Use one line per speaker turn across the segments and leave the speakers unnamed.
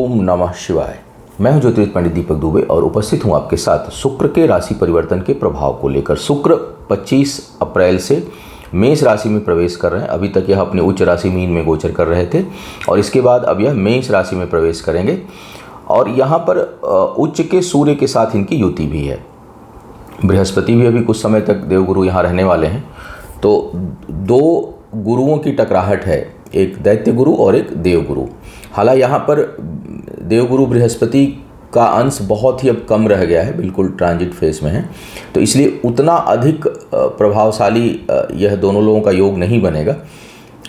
ओम नमः शिवाय। मैं हूं ज्योतिष पंडित दीपक दुबे और उपस्थित हूं आपके साथ शुक्र के राशि परिवर्तन के प्रभाव को लेकर। शुक्र 25 अप्रैल से मेष राशि में प्रवेश कर रहे हैं। अभी तक यह अपने उच्च राशि मीन में गोचर कर रहे थे और इसके बाद अब यह मेष राशि में प्रवेश करेंगे और यहाँ पर उच्च के सूर्य के साथ इनकी युति भी है। बृहस्पति भी अभी कुछ समय तक देवगुरु यहाँ रहने वाले हैं, तो दो गुरुओं की टकराहट है, एक दैत्य गुरु और एक देवगुरु। हालांकि यहाँ पर देवगुरु बृहस्पति का अंश बहुत ही अब कम रह गया है, बिल्कुल ट्रांजिट फेज में है, तो इसलिए उतना अधिक प्रभावशाली यह दोनों लोगों का योग नहीं बनेगा।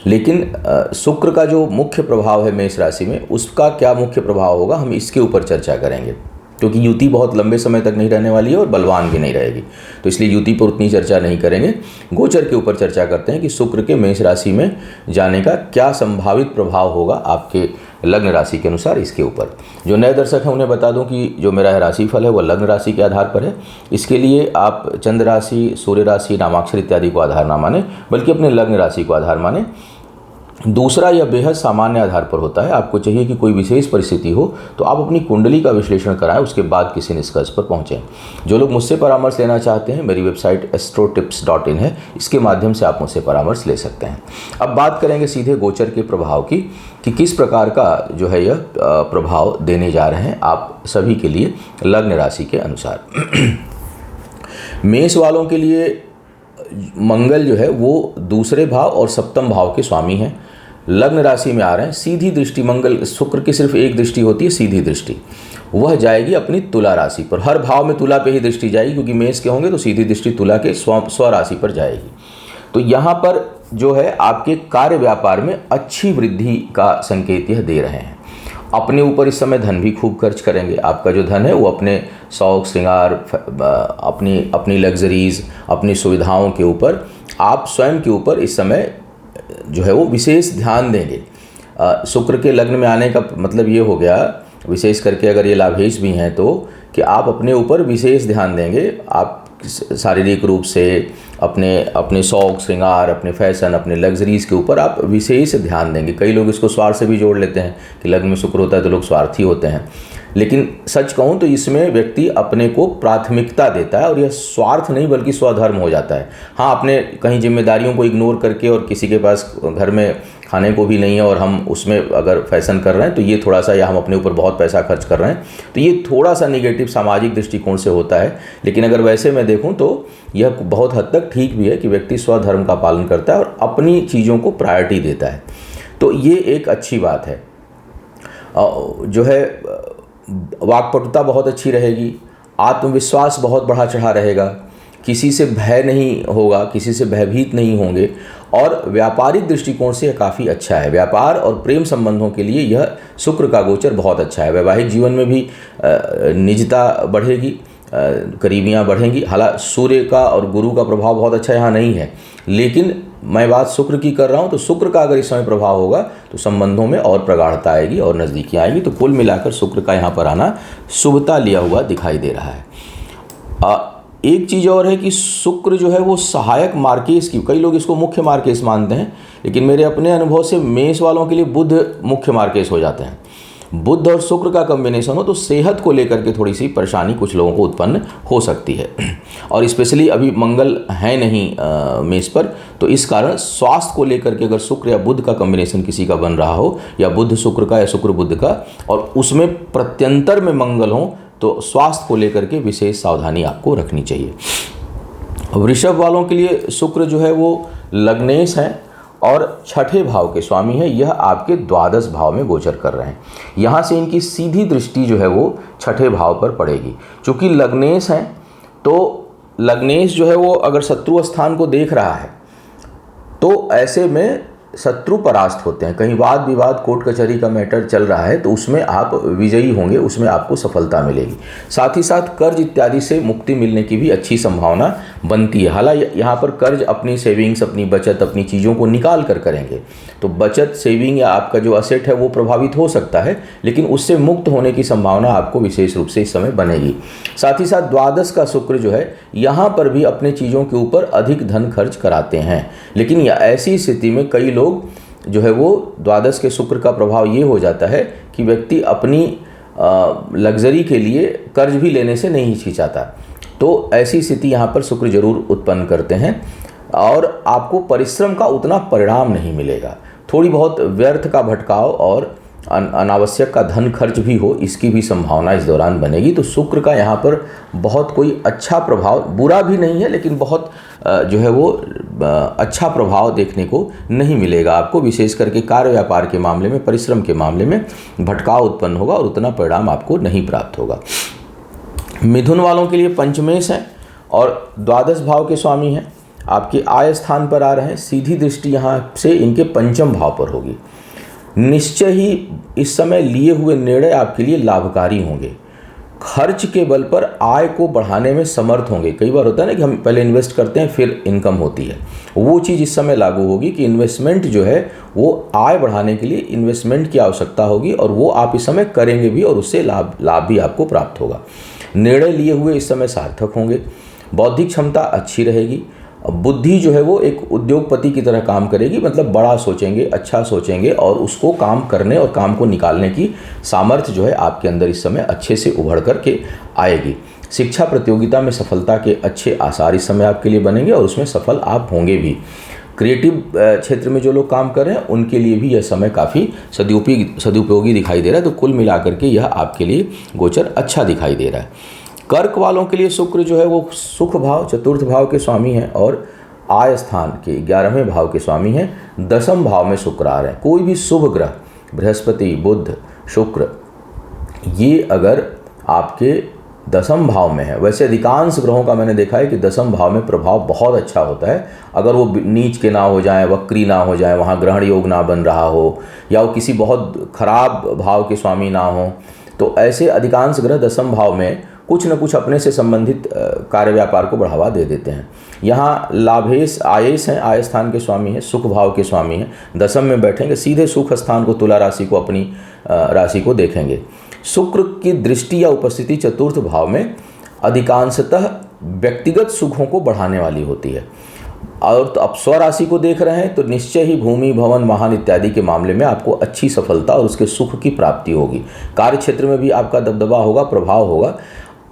लेकिन शुक्र का जो मुख्य प्रभाव है मेष राशि में, उसका क्या मुख्य प्रभाव होगा हम इसके ऊपर चर्चा करेंगे, क्योंकि युति बहुत लंबे समय तक नहीं रहने वाली है और बलवान भी नहीं रहेगी, तो इसलिए युति पर उतनी चर्चा नहीं करेंगे। गोचर के ऊपर चर्चा करते हैं कि शुक्र के मेष राशि में जाने का क्या संभावित प्रभाव होगा आपके लग्न राशि के अनुसार। इसके ऊपर जो नए दर्शक हैं उन्हें बता दूं कि जो मेरा राशिफल है वह लग्न राशि के आधार पर है। इसके लिए आप चंद्र राशि, सूर्य राशि, नामाक्षर इत्यादि को आधार ना माने, बल्कि अपने लग्न राशि को आधार माने। दूसरा, यह बेहद सामान्य आधार पर होता है। आपको चाहिए कि कोई विशेष परिस्थिति हो तो आप अपनी कुंडली का विश्लेषण कराएं, उसके बाद किसी निष्कर्ष पर पहुंचें। जो लोग मुझसे परामर्श लेना चाहते हैं, मेरी वेबसाइट astrotips.in है, इसके माध्यम से आप मुझसे परामर्श ले सकते हैं। अब बात करेंगे सीधे गोचर के प्रभाव की कि किस प्रकार का जो है यह प्रभाव देने जा रहे हैं आप सभी के लिए लग्न राशि के अनुसार। मेष वालों के लिए मंगल जो है वो दूसरे भाव और सप्तम भाव के स्वामी हैं, लग्न राशि में आ रहे हैं। सीधी दृष्टि, मंगल शुक्र की सिर्फ एक दृष्टि होती है, सीधी दृष्टि, वह जाएगी अपनी तुला राशि पर। हर भाव में तुला पे ही दृष्टि जाएगी, क्योंकि मेष के होंगे तो सीधी दृष्टि तुला के स्व राशि पर जाएगी। तो यहाँ पर जो है आपके कार्य व्यापार में अच्छी वृद्धि का संकेत यह दे रहे हैं। अपने ऊपर इस समय धन भी खूब खर्च करेंगे। आपका जो धन है वो अपने शौक श्रृंगार, अपनी लग्जरीज, अपनी सुविधाओं के ऊपर, आप स्वयं के ऊपर इस समय जो है वो विशेष ध्यान देंगे। शुक्र के लग्न में आने का मतलब ये हो गया, विशेष करके अगर ये लाभेश भी हैं तो, कि आप अपने ऊपर विशेष ध्यान देंगे। आप शारीरिक रूप से अपने शौक श्रृंगार, अपने फैशन, अपने लग्जरीज के ऊपर आप विशेष ध्यान देंगे। कई लोग इसको स्वार्थ से भी जोड़ लेते हैं कि लग्न में शुक्र होता है तो लोग स्वार्थी होते हैं, लेकिन सच कहूँ तो इसमें व्यक्ति अपने को प्राथमिकता देता है और यह स्वार्थ नहीं बल्कि स्वधर्म हो जाता है। हाँ, अपने कहीं जिम्मेदारियों को इग्नोर करके और किसी के पास घर में खाने को भी नहीं है और हम उसमें अगर फैशन कर रहे हैं तो ये थोड़ा सा, या हम अपने ऊपर बहुत पैसा खर्च कर रहे हैं तो ये थोड़ा सा निगेटिव सामाजिक दृष्टिकोण से होता है। लेकिन अगर वैसे मैं देखूं तो यह बहुत हद तक ठीक भी है कि व्यक्ति स्वधर्म का पालन करता है और अपनी चीज़ों को प्रायोरिटी देता है, तो ये एक अच्छी बात है। जो है वाक्पटुता बहुत अच्छी रहेगी, आत्मविश्वास बहुत बढ़ा चढ़ा रहेगा, किसी से भय नहीं होगा, किसी से भयभीत नहीं होंगे, और व्यापारिक दृष्टिकोण से यह काफ़ी अच्छा है। व्यापार और प्रेम संबंधों के लिए यह शुक्र का गोचर बहुत अच्छा है। वैवाहिक जीवन में भी निजता बढ़ेगी, करीबियाँ बढ़ेंगी। हालांकि सूर्य का और गुरु का प्रभाव बहुत अच्छा यहाँ नहीं है, लेकिन मैं बात शुक्र की कर रहा हूँ, तो शुक्र का अगर इस समय प्रभाव होगा तो संबंधों में और प्रगाढ़ता आएगी और नज़दीकियाँ आएगी। तो कुल मिलाकर शुक्र का यहाँ पर आना शुभता लिया हुआ दिखाई दे रहा है। एक चीज़ और है कि शुक्र जो है वो सहायक मार्केश की, कई लोग इसको मुख्य मार्केश मानते हैं, लेकिन मेरे अपने अनुभव से मेष वालों के लिए बुध मुख्य मार्केश हो जाते हैं। बुध और शुक्र का कॉम्बिनेशन हो तो सेहत को लेकर के थोड़ी सी परेशानी कुछ लोगों को उत्पन्न हो सकती है, और स्पेशली अभी मंगल है नहीं मेष पर, तो इस कारण स्वास्थ्य को लेकर के अगर शुक्र या बुध का कॉम्बिनेशन किसी का बन रहा हो, या बुध शुक्र का या शुक्र बुध का, और उसमें प्रत्यंतर में मंगल हो, तो स्वास्थ्य को लेकर के विशेष सावधानी आपको रखनी चाहिए। वृषभ वालों के लिए शुक्र जो है वो लग्नेश है और छठे भाव के स्वामी है। यह आपके द्वादश भाव में गोचर कर रहे हैं। यहाँ से इनकी सीधी दृष्टि जो है वो छठे भाव पर पड़ेगी। चूँकि लग्नेश हैं तो लग्नेश जो है वो अगर शत्रु स्थान को देख रहा है तो ऐसे में शत्रु परास्त होते हैं। कहीं वाद विवाद, कोर्ट कचहरी का मैटर चल रहा है तो उसमें आप विजयी होंगे, उसमें आपको सफलता मिलेगी। साथ ही साथ कर्ज इत्यादि से मुक्ति मिलने की भी अच्छी संभावना बनती है। हालांकि यहाँ पर कर्ज अपनी सेविंग्स, अपनी बचत, अपनी चीज़ों को निकाल कर करेंगे तो बचत, सेविंग या आपका जो असेट है वो प्रभावित हो सकता है, लेकिन उससे मुक्त होने की संभावना आपको विशेष रूप से इस समय बनेगी। साथ ही साथ द्वादश का शुक्र जो है यहाँ पर भी अपने चीज़ों के ऊपर अधिक धन खर्च कराते हैं, लेकिन ऐसी स्थिति में कई लोग जो है वो द्वादश के शुक्र का प्रभाव ये हो जाता है कि व्यक्ति अपनी लग्जरी के लिए कर्ज भी लेने से नहीं हिचकिचाता। तो ऐसी स्थिति यहाँ पर शुक्र जरूर उत्पन्न करते हैं और आपको परिश्रम का उतना परिणाम नहीं मिलेगा। थोड़ी बहुत व्यर्थ का भटकाव और अनावश्यक का धन खर्च भी हो, इसकी भी संभावना इस दौरान बनेगी। तो शुक्र का यहाँ पर बहुत कोई अच्छा प्रभाव, बुरा भी नहीं है लेकिन बहुत जो है वो अच्छा प्रभाव देखने को नहीं मिलेगा आपको। विशेष करके कार्य व्यापार के मामले में, परिश्रम के मामले में भटकाव उत्पन्न होगा और उतना परिणाम आपको नहीं प्राप्त होगा। मिथुन वालों के लिए पंचमेश है और द्वादश भाव के स्वामी हैं, आपके आय स्थान पर आ रहे हैं। सीधी दृष्टि यहाँ से इनके पंचम भाव पर होगी। निश्चय ही इस समय लिए हुए निर्णय आपके लिए लाभकारी होंगे। खर्च के बल पर आय को बढ़ाने में समर्थ होंगे। कई बार होता है ना कि हम पहले इन्वेस्ट करते हैं फिर इनकम होती है, वो चीज़ इस समय लागू होगी कि इन्वेस्टमेंट जो है वो आय बढ़ाने के लिए इन्वेस्टमेंट की आवश्यकता होगी और वो आप इस समय करेंगे भी और उससे लाभ भी आपको प्राप्त होगा। निर्णय लिए हुए इस समय सार्थक होंगे। बौद्धिक क्षमता अच्छी रहेगी। बुद्धि जो है वो एक उद्योगपति की तरह काम करेगी, मतलब बड़ा सोचेंगे, अच्छा सोचेंगे और उसको काम करने और काम को निकालने की सामर्थ्य जो है आपके अंदर इस समय अच्छे से उभर करके आएगी। शिक्षा प्रतियोगिता में सफलता के अच्छे आसार इस समय आपके लिए बनेंगे और उसमें सफल आप होंगे भी। क्रिएटिव क्षेत्र में जो लोग काम कर रहे हैं उनके लिए भी यह समय काफ़ी सदुपयोगी दिखाई दे रहा है। तो कुल मिलाकर के यह आपके लिए गोचर अच्छा दिखाई दे रहा है। कर्क वालों के लिए शुक्र जो है वो सुख भाव, चतुर्थ भाव के स्वामी हैं और आय स्थान के 11वें भाव के स्वामी हैं। दसम भाव में शुक्र आ रहे हैं। कोई भी शुभ ग्रह, बृहस्पति, बुध, शुक्र, ये अगर आपके दसम भाव में है, वैसे अधिकांश ग्रहों का मैंने देखा है कि दसम भाव में प्रभाव बहुत अच्छा होता है। अगर वो नीच के ना हो जाए, वक्री ना हो जाए, वहाँ ग्रहण योग ना बन रहा हो या वो किसी बहुत खराब भाव के स्वामी ना हो, तो ऐसे अधिकांश ग्रह दसम भाव में कुछ न कुछ अपने से संबंधित कार्य व्यापार को बढ़ावा दे देते हैं। यहाँ लाभेश आयेश हैं, आय स्थान के स्वामी हैं, सुख भाव के स्वामी हैं। दसम में बैठेंगे, सीधे सुख स्थान को, तुला राशि को, अपनी राशि को देखेंगे। शुक्र की दृष्टि या उपस्थिति चतुर्थ भाव में अधिकांशतः व्यक्तिगत सुखों को बढ़ाने वाली होती है। और तो अब स्वराशि को देख रहे हैं तो निश्चय ही भूमि, भवन, वाहन इत्यादि के मामले में आपको अच्छी सफलता और उसके सुख की प्राप्ति होगी। कार्य क्षेत्र में भी आपका दबदबा होगा, प्रभाव होगा।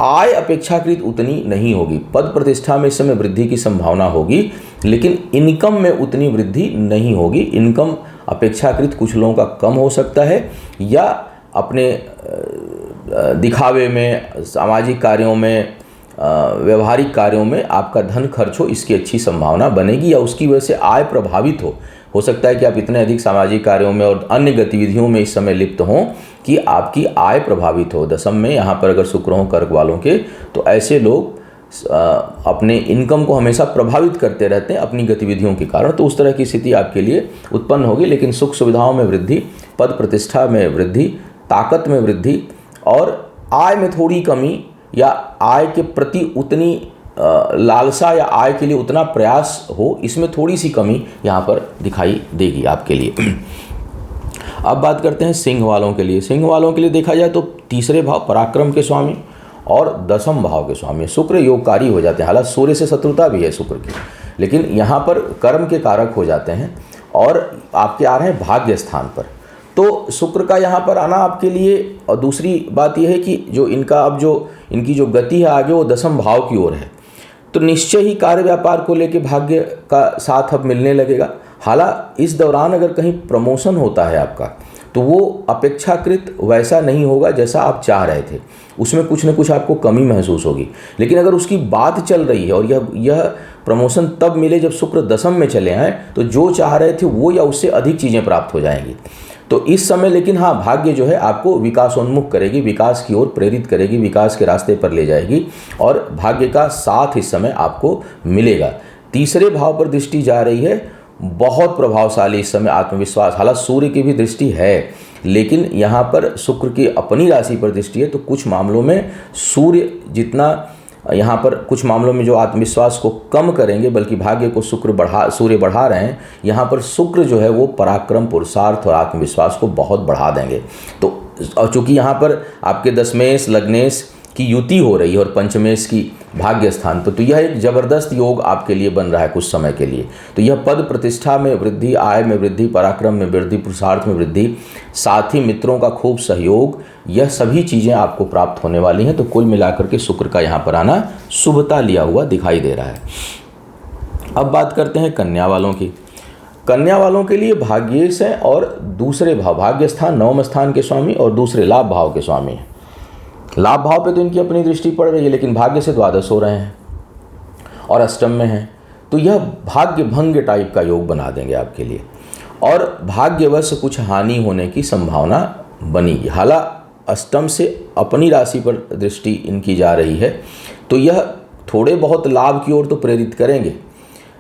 आय अपेक्षाकृत उतनी नहीं होगी। पद प्रतिष्ठा में इस समय वृद्धि की संभावना होगी लेकिन इनकम में उतनी वृद्धि नहीं होगी। इनकम अपेक्षाकृत कुछ लोगों का कम हो सकता है या अपने दिखावे में, सामाजिक कार्यों में, व्यवहारिक कार्यों में आपका धन खर्च हो, इसकी अच्छी संभावना बनेगी या उसकी वजह से आय प्रभावित हो सकता है कि आप इतने अधिक सामाजिक कार्यों में और अन्य गतिविधियों में इस समय लिप्त हों कि आपकी आय प्रभावित हो। दसम में यहाँ पर अगर शुक्र हो कर्क वालों के, तो ऐसे लोग अपने इनकम को हमेशा प्रभावित करते रहते हैं अपनी गतिविधियों के कारण। तो उस तरह की स्थिति आपके लिए उत्पन्न होगी। लेकिन सुख सुविधाओं में वृद्धि, पद प्रतिष्ठा में वृद्धि, ताकत में वृद्धि और आय में थोड़ी कमी या आय के प्रति उतनी लालसा या आय के लिए उतना प्रयास हो, इसमें थोड़ी सी कमी यहाँ पर दिखाई देगी आपके लिए। अब बात करते हैं सिंह वालों के लिए। सिंह वालों के लिए देखा जाए तो तीसरे भाव पराक्रम के स्वामी और दसम भाव के स्वामी शुक्र योगकारी हो जाते हैं। हालांकि सूर्य से शत्रुता भी है शुक्र की, लेकिन यहाँ पर कर्म के कारक हो जाते हैं और आपके आ रहे हैं भाग्य स्थान पर। तो शुक्र का यहाँ पर आना आपके लिए, और दूसरी बात यह है कि जो इनका अब जो इनकी जो गति है आगे वो दसम भाव की ओर है, तो निश्चय ही कार्य व्यापार को लेकर भाग्य का साथ अब मिलने लगेगा। हालांकि इस दौरान अगर कहीं प्रमोशन होता है आपका, तो वो अपेक्षाकृत वैसा नहीं होगा जैसा आप चाह रहे थे, उसमें कुछ न कुछ आपको कमी महसूस होगी। लेकिन अगर उसकी बात चल रही है और यह प्रमोशन तब मिले जब शुक्र दसम में चले आए, तो जो चाह रहे थे वो या उससे अधिक चीज़ें प्राप्त हो जाएंगी। तो इस समय लेकिन हाँ, भाग्य जो है आपको विकासोन्मुख करेगी, विकास की ओर प्रेरित करेगी, विकास के रास्ते पर ले जाएगी और भाग्य का साथ इस समय आपको मिलेगा। तीसरे भाव पर दृष्टि जा रही है, बहुत प्रभावशाली इस समय आत्मविश्वास। हालांकि सूर्य की भी दृष्टि है, लेकिन यहाँ पर शुक्र की अपनी राशि पर दृष्टि है, तो कुछ मामलों में सूर्य जितना यहाँ पर कुछ मामलों में जो आत्मविश्वास को कम करेंगे, बल्कि भाग्य को सूर्य बढ़ा रहे हैं। यहाँ पर शुक्र जो है वो पराक्रम, पुरुषार्थ और आत्मविश्वास को बहुत बढ़ा देंगे। तो चूँकि यहाँ पर आपके दशमेश लग्नेश की युति हो रही है और पंचमेश की भाग्य स्थान पर। तो यह एक जबरदस्त योग आपके लिए बन रहा है कुछ समय के लिए। तो यह पद प्रतिष्ठा में वृद्धि, आय में वृद्धि, पराक्रम में वृद्धि, पुरुषार्थ में वृद्धि, साथी मित्रों का खूब सहयोग, यह सभी चीज़ें आपको प्राप्त होने वाली हैं। तो कुल मिलाकर के शुक्र का यहाँ पर आना शुभता लिया हुआ दिखाई दे रहा है। अब बात करते हैं कन्या वालों की। कन्या वालों के लिए भाग्येश है और दूसरे भाव, भाग्य स्थान नवम स्थान के स्वामी और दूसरे लाभ भाव के स्वामी हैं। लाभ भाव पे तो इनकी अपनी दृष्टि पड़ रही है, लेकिन भाग्य से द्वादश हो रहे हैं और अष्टम में हैं। तो यह भाग्य भंग टाइप का योग बना देंगे आपके लिए, और भाग्यवश कुछ हानि होने की संभावना बनेगी। हालांकि अष्टम से अपनी राशि पर दृष्टि इनकी जा रही है, तो यह थोड़े बहुत लाभ की ओर तो प्रेरित करेंगे,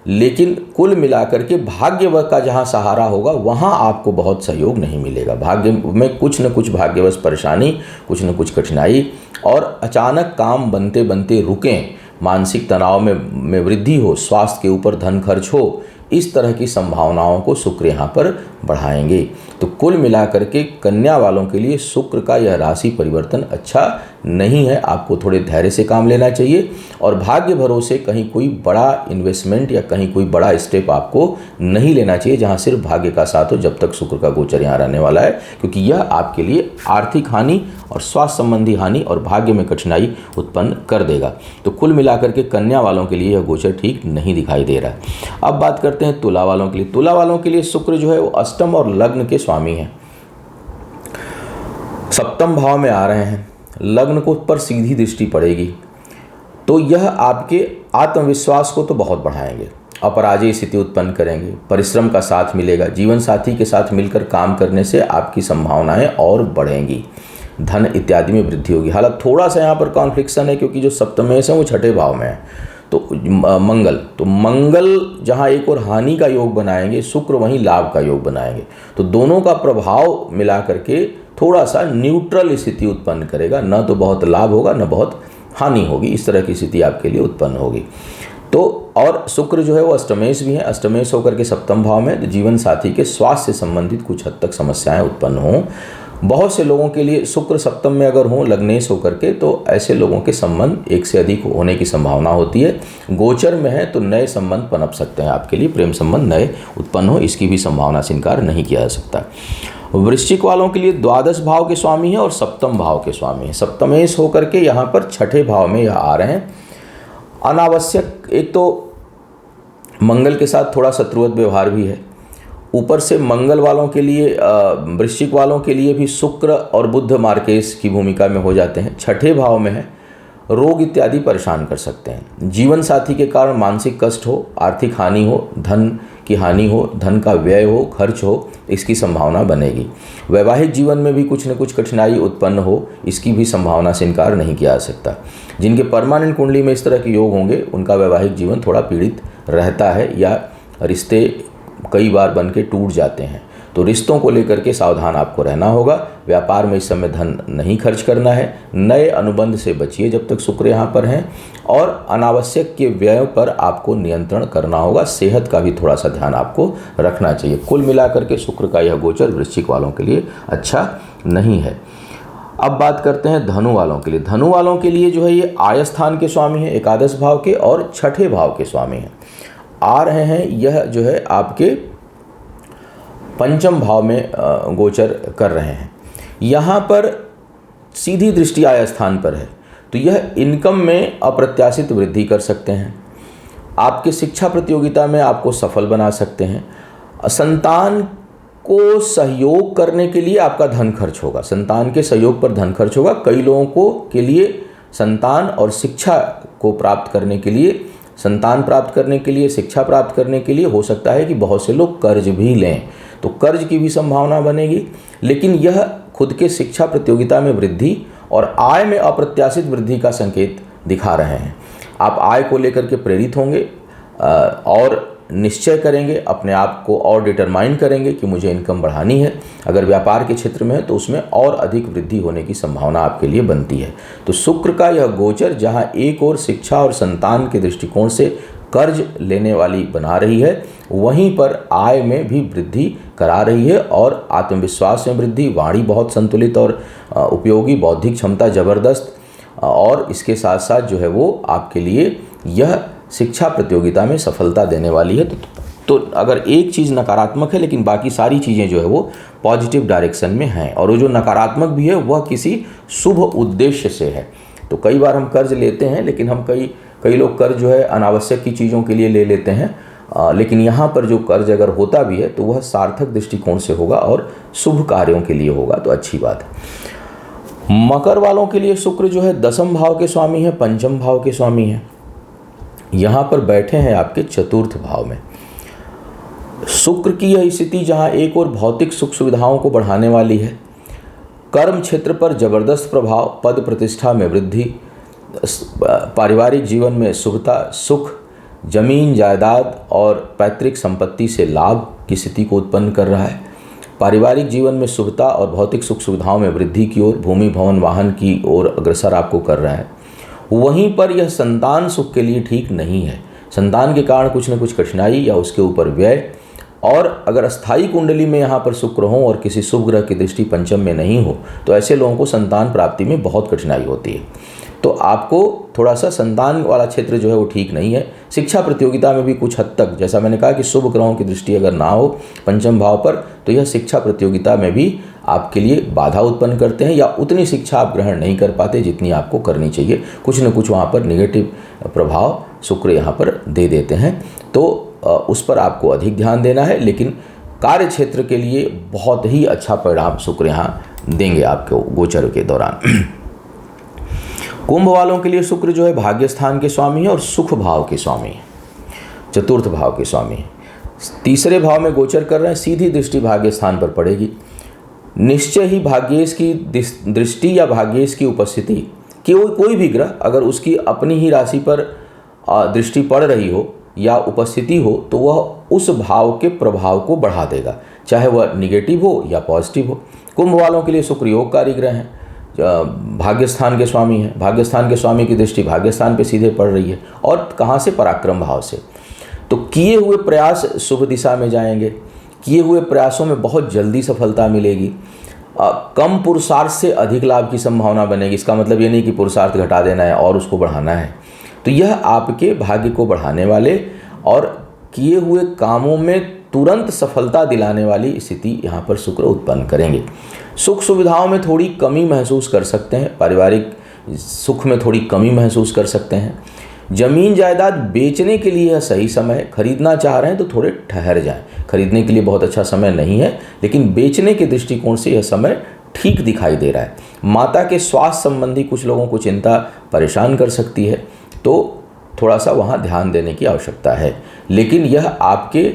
लेकिन कुल मिलाकर के भाग्य का जहाँ सहारा होगा वहाँ आपको बहुत सहयोग नहीं मिलेगा। भाग्य में कुछ न कुछ भाग्यवश परेशानी, कुछ न कुछ कठिनाई, और अचानक काम बनते बनते रुकें, मानसिक तनाव में वृद्धि हो, स्वास्थ्य के ऊपर धन खर्च हो, इस तरह की संभावनाओं को शुक्र यहाँ पर बढ़ाएंगे। तो कुल मिलाकर के कन्या वालों के लिए शुक्र का यह राशि परिवर्तन अच्छा नहीं है। आपको थोड़े धैर्य से काम लेना चाहिए, और भाग्य भरोसे कहीं कोई बड़ा इन्वेस्टमेंट या कहीं कोई बड़ा स्टेप आपको नहीं लेना चाहिए जहाँ सिर्फ भाग्य का साथ हो, जब तक शुक्र का गोचर यहाँ रहने वाला है, क्योंकि यह आपके लिए आर्थिक हानि और स्वास्थ्य संबंधी हानि और भाग्य में कठिनाई उत्पन्न कर देगा। तो कुल मिलाकर के कन्या वालों के लिए यह गोचर ठीक नहीं दिखाई दे रहा है। अब बात करते हैं तुला वालों के लिए। तुला वालों के लिए शुक्र जो है वो अष्टम और लग्न के स्वामी हैं, सप्तम भाव में आ रहे हैं, लग्न को पर सीधी दृष्टि पड़ेगी। तो यह आपके आत्मविश्वास को तो बहुत बढ़ाएंगे, अपराजय स्थिति उत्पन्न करेंगे, परिश्रम का साथ मिलेगा, जीवन साथी के साथ मिलकर काम करने से आपकी संभावनाएं और बढ़ेंगी, धन इत्यादि में वृद्धि होगी। हालांकि थोड़ा सा यहाँ पर कॉन्फ्लिक्शन है, क्योंकि जो सप्तमेश है वो छठे भाव में है, तो मंगल जहाँ एक और हानि का योग बनाएंगे, शुक्र वहीं लाभ का योग बनाएंगे। तो दोनों का प्रभाव मिला करके थोड़ा सा न्यूट्रल स्थिति उत्पन्न करेगा, न तो बहुत लाभ होगा न बहुत हानि होगी, इस तरह की स्थिति आपके लिए उत्पन्न होगी। तो और शुक्र जो है वो अष्टमेश भी है, अष्टमेश होकर के सप्तम भाव में, तो जीवन साथी के स्वास्थ्य से संबंधित कुछ हद तक समस्याएं उत्पन्न हों। बहुत से लोगों के लिए शुक्र सप्तम में अगर हो लग्नेश होकर के, तो ऐसे लोगों के संबंध एक से अधिक होने की संभावना होती है। गोचर में है तो नए संबंध पनप सकते हैं आपके लिए, प्रेम संबंध नए उत्पन्न हो, इसकी भी संभावना से इनकार नहीं किया जा सकता। वृश्चिक वालों के लिए द्वादश भाव के स्वामी है और सप्तम भाव के स्वामी है, सप्तमेश होकर के यहाँ पर छठे भाव में यह आ रहे हैं। अनावश्यक, एक तो मंगल के साथ थोड़ा शत्रुवत व्यवहार भी है, ऊपर से मंगल वालों के लिए, वृश्चिक वालों के लिए भी शुक्र और बुध मार्केश की भूमिका में हो जाते हैं, छठे भाव में है, रोग इत्यादि परेशान कर सकते हैं, जीवन साथी के कारण मानसिक कष्ट हो, आर्थिक हानि हो, धन की हानि हो, धन का व्यय हो, खर्च हो, इसकी संभावना बनेगी। वैवाहिक जीवन में भी कुछ न कुछ कठिनाई उत्पन्न हो, इसकी भी संभावना से इनकार नहीं किया जा सकता। जिनके परमानेंट कुंडली में इस तरह के योग होंगे, उनका वैवाहिक जीवन थोड़ा पीड़ित रहता है, या रिश्ते कई बार बन के टूट जाते हैं। तो रिश्तों को लेकर के सावधान आपको रहना होगा। व्यापार में इस समय धन नहीं खर्च करना है, नए अनुबंध से बचिए जब तक शुक्र यहाँ पर हैं, और अनावश्यक के व्यय पर आपको नियंत्रण करना होगा। सेहत का भी थोड़ा सा ध्यान आपको रखना चाहिए। कुल मिलाकर के शुक्र का यह गोचर वृश्चिक वालों के लिए अच्छा नहीं है। अब बात करते हैं धनु वालों के लिए। धनु वालों के लिए जो है ये आय स्थान के स्वामी हैं, एकादश भाव के, और छठे भाव के स्वामी हैं, आ रहे हैं। यह जो है आपके पंचम भाव में गोचर कर रहे हैं। यहाँ पर सीधी दृष्टि आय स्थान पर है, तो यह इनकम में अप्रत्याशित वृद्धि कर सकते हैं, आपके शिक्षा प्रतियोगिता में आपको सफल बना सकते हैं, संतान को सहयोग करने के लिए आपका धन खर्च होगा, संतान के सहयोग पर धन खर्च होगा। कई लोगों को के लिए संतान और शिक्षा को प्राप्त करने के लिए, संतान प्राप्त करने के लिए, शिक्षा प्राप्त करने के लिए हो सकता है कि बहुत से लोग कर्ज भी लें, तो कर्ज की भी संभावना बनेगी। लेकिन यह खुद के शिक्षा प्रतियोगिता में वृद्धि और आय में अप्रत्याशित वृद्धि का संकेत दिखा रहे हैं। आप आय को लेकर के प्रेरित होंगे और निश्चय करेंगे, अपने आप को और डिटरमाइन करेंगे कि मुझे इनकम बढ़ानी है। अगर व्यापार के क्षेत्र में है तो उसमें और अधिक वृद्धि होने की संभावना आपके लिए बनती है। तो शुक्र का यह गोचर जहां एक और शिक्षा और संतान के दृष्टिकोण से कर्ज लेने वाली बना रही है, वहीं पर आय में भी वृद्धि करा रही है और आत्मविश्वास में वृद्धि, वाणी बहुत संतुलित और उपयोगी, बौद्धिक क्षमता जबरदस्त, और इसके साथ साथ जो है वो आपके लिए यह शिक्षा प्रतियोगिता में सफलता देने वाली है। तो अगर एक चीज़ नकारात्मक है लेकिन बाकी सारी चीज़ें जो है वो पॉजिटिव डायरेक्शन में हैं, और वो जो नकारात्मक भी है वह किसी शुभ उद्देश्य से है। तो कई बार हम कर्ज लेते हैं, लेकिन हम कई लोग कर्ज जो है अनावश्यक की चीज़ों के लिए ले लेते हैं, लेकिन यहाँ पर जो कर्ज अगर होता भी है तो वह सार्थक दृष्टिकोण से होगा और शुभ कार्यों के लिए होगा, तो अच्छी बात है। मकर वालों के लिए शुक्र जो है 10वें भाव के स्वामी है, 5वें भाव के स्वामी है। यहाँ पर बैठे हैं आपके 4th भाव में। शुक्र की यह स्थिति जहाँ एक और भौतिक सुख सुविधाओं को बढ़ाने वाली है, कर्म क्षेत्र पर जबरदस्त प्रभाव, पद प्रतिष्ठा में वृद्धि, पारिवारिक जीवन में शुभता, सुख, जमीन जायदाद और पैतृक संपत्ति से लाभ की स्थिति को उत्पन्न कर रहा है। पारिवारिक जीवन में शुभता और भौतिक सुख सुविधाओं में वृद्धि की ओर, भूमि भवन वाहन की ओर अग्रसर आपको कर रहा है। वहीं पर यह संतान सुख के लिए ठीक नहीं है। संतान के कारण कुछ न कुछ कठिनाई या उसके ऊपर व्यय, और अगर अस्थायी कुंडली में यहाँ पर शुक्र हो और किसी शुभ ग्रह की दृष्टि पंचम में नहीं हो तो ऐसे लोगों को संतान प्राप्ति में बहुत कठिनाई होती है। तो आपको थोड़ा सा संतान वाला क्षेत्र जो है वो ठीक नहीं है। शिक्षा प्रतियोगिता में भी कुछ हद तक, जैसा मैंने कहा कि शुभ ग्रहों की दृष्टि अगर ना हो पंचम भाव पर, तो यह शिक्षा प्रतियोगिता में भी आपके लिए बाधा उत्पन्न करते हैं, या उतनी शिक्षा आप ग्रहण नहीं कर पाते जितनी आपको करनी चाहिए। कुछ न कुछ वहाँ पर निगेटिव प्रभाव शुक्र यहाँ पर दे देते हैं, तो उस पर आपको अधिक ध्यान देना है। लेकिन कार्य क्षेत्र के लिए बहुत ही अच्छा परिणाम शुक्र यहाँ देंगे आपको गोचर के दौरान। कुंभ वालों के लिए शुक्र जो है भाग्य स्थान के स्वामी है और सुख भाव के स्वामी है, 4th भाव के स्वामी है। 3रे भाव में गोचर कर रहे हैं, सीधी दृष्टि भाग्य स्थान पर पड़ेगी। निश्चय ही भाग्येश की दृष्टि या भाग्येश की उपस्थिति कि कोई भी ग्रह अगर उसकी अपनी ही राशि पर दृष्टि पड़ रही हो या उपस्थिति हो तो वह उस भाव के प्रभाव को बढ़ा देगा, चाहे वह निगेटिव हो या पॉजिटिव हो। कुंभ वालों के लिए शुक्र योगकारी ग्रह हैं, भाग्यस्थान के स्वामी हैं। भाग्यस्थान के स्वामी की दृष्टि भाग्यस्थान पे सीधे पड़ रही है, और कहाँ से? पराक्रम भाव से। तो किए हुए प्रयास शुभ दिशा में जाएंगे, किए हुए प्रयासों में बहुत जल्दी सफलता मिलेगी। कम पुरुषार्थ से अधिक लाभ की संभावना बनेगी। इसका मतलब ये नहीं कि पुरुषार्थ घटा देना है और उसको बढ़ाना है। तो यह आपके भाग्य को बढ़ाने वाले और किए हुए कामों में तुरंत सफलता दिलाने वाली स्थिति यहाँ पर शुक्र उत्पन्न करेंगे। सुख सुविधाओं में थोड़ी कमी महसूस कर सकते हैं, पारिवारिक सुख में थोड़ी कमी महसूस कर सकते हैं। जमीन जायदाद बेचने के लिए यह सही समय, खरीदना चाह रहे हैं तो थोड़े ठहर जाएं। खरीदने के लिए बहुत अच्छा समय नहीं है, लेकिन बेचने के दृष्टिकोण से यह समय ठीक दिखाई दे रहा है। माता के स्वास्थ्य संबंधी कुछ लोगों को चिंता परेशान कर सकती है, तो थोड़ा सा वहाँ ध्यान देने की आवश्यकता है। लेकिन यह आपके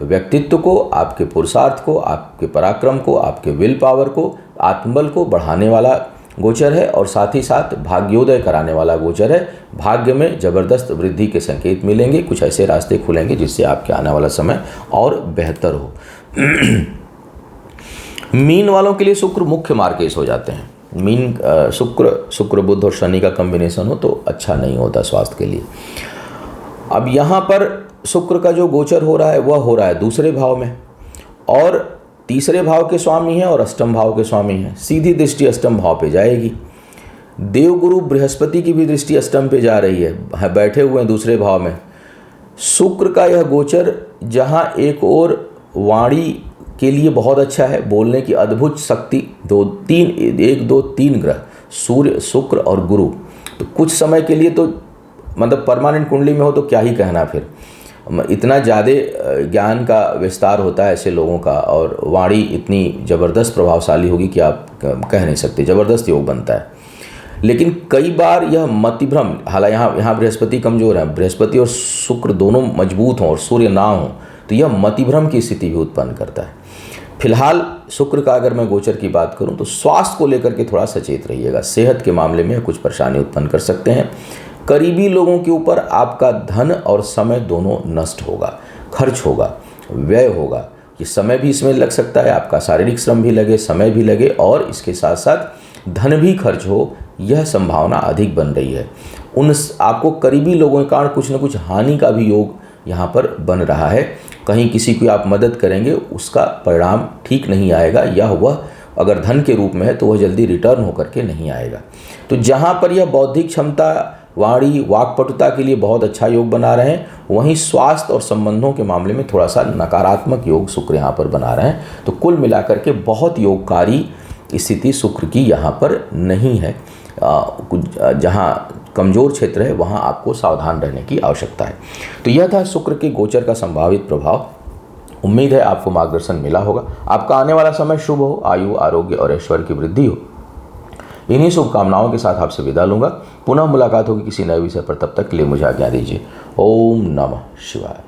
व्यक्तित्व को, आपके पुरुषार्थ को, आपके पराक्रम को, आपके विल पावर को, आत्मबल को बढ़ाने वाला गोचर है, और साथ ही साथ भाग्योदय कराने वाला गोचर है। भाग्य में ज़बरदस्त वृद्धि के संकेत मिलेंगे, कुछ ऐसे रास्ते खुलेंगे जिससे आपके आने वाला समय और बेहतर हो। मीन वालों के लिए शुक्र मुख्य मार्केश हो जाते हैं। मीन शुक्र बुध और शनि का कॉम्बिनेशन हो तो अच्छा नहीं होता स्वास्थ्य के लिए। अब यहाँ पर शुक्र का जो गोचर हो रहा है वह हो रहा है 2रे भाव में, और 3रे भाव के स्वामी है और अष्टम भाव के स्वामी है। सीधी दृष्टि अष्टम भाव पे जाएगी। देवगुरु बृहस्पति की भी दृष्टि अष्टम पे जा रही है, बैठे हुए हैं 2रे भाव में। शुक्र का यह गोचर जहाँ एक और वाणी के लिए बहुत अच्छा है, बोलने की अद्भुत शक्ति, 1 2 3 ग्रह सूर्य, शुक्र और गुरु, तो कुछ समय के लिए तो मतलब परमानेंट कुंडली में हो तो क्या ही कहना, फिर इतना ज़्यादा ज्ञान का विस्तार होता है ऐसे लोगों का, और वाणी इतनी ज़बरदस्त प्रभावशाली होगी कि आप कह नहीं सकते, ज़बरदस्त योग बनता है। लेकिन कई बार यह मतिभ्रम, हालांकि यहाँ बृहस्पति कमज़ोर है, बृहस्पति और शुक्र दोनों मजबूत हों और सूर्य ना हो तो यह मतिभ्रम की स्थिति भी उत्पन्न करता है। फिलहाल शुक्र का अगर मैं गोचर की बात करूं तो स्वास्थ्य को लेकर के थोड़ा सचेत रहिएगा। सेहत के मामले में कुछ परेशानी उत्पन्न कर सकते हैं। करीबी लोगों के ऊपर आपका धन और समय दोनों नष्ट होगा, खर्च होगा, व्यय होगा। ये समय भी इसमें लग सकता है, आपका शारीरिक श्रम भी लगे, समय भी लगे, और इसके साथ साथ धन भी खर्च हो, यह संभावना अधिक बन रही है। आपको करीबी लोगों के कारण कुछ न कुछ हानि का भी योग यहाँ पर बन रहा है। कहीं किसी की आप मदद करेंगे उसका परिणाम ठीक नहीं आएगा, या वह अगर धन के रूप में है तो वह जल्दी रिटर्न होकर के नहीं आएगा। तो जहाँ पर यह बौद्धिक क्षमता, वाणी, वाक्पटुता के लिए बहुत अच्छा योग बना रहे हैं, वहीं स्वास्थ्य और संबंधों के मामले में थोड़ा सा नकारात्मक योग शुक्र यहाँ पर बना रहे हैं। तो कुल मिलाकर के बहुत योगकारी स्थिति शुक्र की यहाँ पर नहीं है। जहाँ कमज़ोर क्षेत्र है वहाँ आपको सावधान रहने की आवश्यकता है। तो यह था शुक्र के गोचर का संभावित प्रभाव। उम्मीद है आपको मार्गदर्शन मिला होगा। आपका आने वाला समय शुभ हो, आयु, आरोग्य और ऐश्वर्य की वृद्धि हो। इन्हीं शुभकामनाओं के साथ आपसे विदा लूंगा। पुनः मुलाकात होगी किसी नए विषय पर। तब तक के लिए मुझे आज्ञा दीजिए। ओम नमः शिवाय।